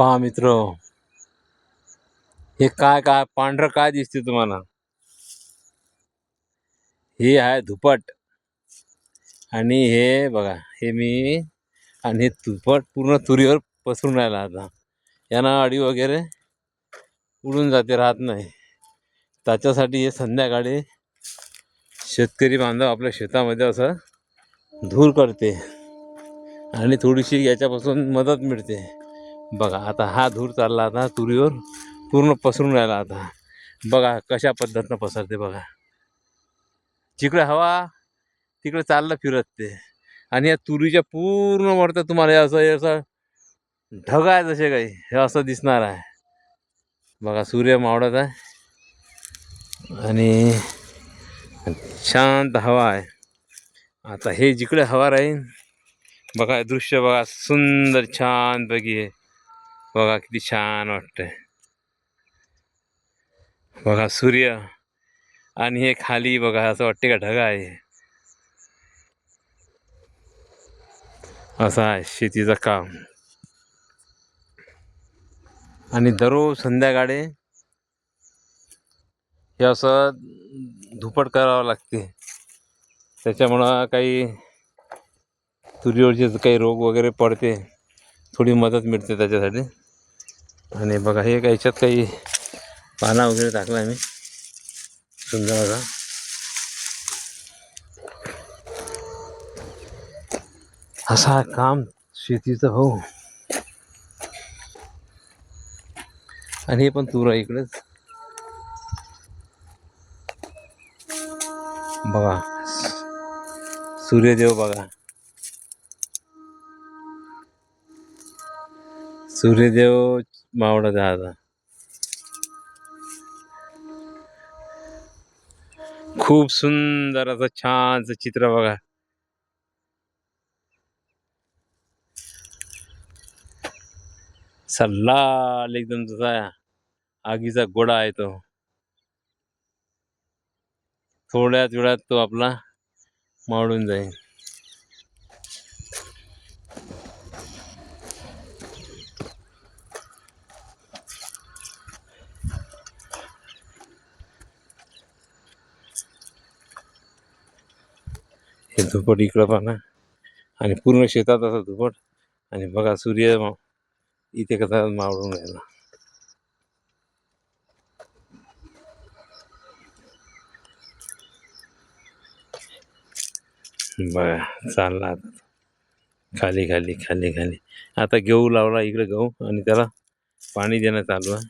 पहा मित्र, हे काय काय पांढरं काय दिसते तुम्हाला? हे आहे धुपट. आणि हे बघा, हे मी आणि हे धुपट पूर्ण तुरीवर पसरून राहिला. आता यांना अडी वगैरे उडून जाते, राहत नाही. त्याच्यासाठी हे संध्याकाळी शेतकरी बांधव आपल्या शेतामध्ये असं धूर करते आणि थोडीशी याच्यापासून मदत मिळते. बघा आता हा धूर चालला, आता तुरीवर पूर्ण पसरून राहिला. आता बघा कशा पद्धतीनं पसरते बघा. जिकडे हवा तिकडे चाललं फिरत ते. आणि या तुरीच्या पूर्ण वरती तुम्हाला असं ढग आहे जसे काही, हे असं दिसणार आहे. बघा सूर्य मावळत आहे आणि शांत हवा आहे. आता हे जिकडे हवा राहील बघा, दृश्य बघा सुंदर छान पैकी आहे. बघा किती छान वाटतंय. बघा सूर्य आणि हे खाली बघा, असं वाटते का ढग आहे. असं आहे शेतीचं काम. आणि दररोज संध्याकाळी हे असं धुपट करावं लागते. त्याच्यामुळं काही तुरीवरचे काही रोग वगैरे पडते, थोडी मदत मिळते त्याच्यासाठी. आणि बघा हे काही याच्यात काही पाला वगैरे टाकला आहे मी सुंदर असा. असा काम शेतीचं हो. आणि हे पण तूर आहे इकडेच बघा. सूर्यदेव बघा, सूर्यदेव मावळत आहे आता. खूप सुंदर असं छानचं चित्र बघा. लाल एकदम तसा आगीचा गोळा आहे तो. थोड्याच वेळात तो आपला मावळून जाईल. हे धुपट इकडं पाहा आणि पूर्ण शेतात असं धुपट. आणि बघा सूर्य इथे कसा मावळून राहिला. बघा चालला आता खाली खाली खाली खाली. आता गहू लावला इकडे, गहू, आणि त्याला पाणी देणं चालू आहे.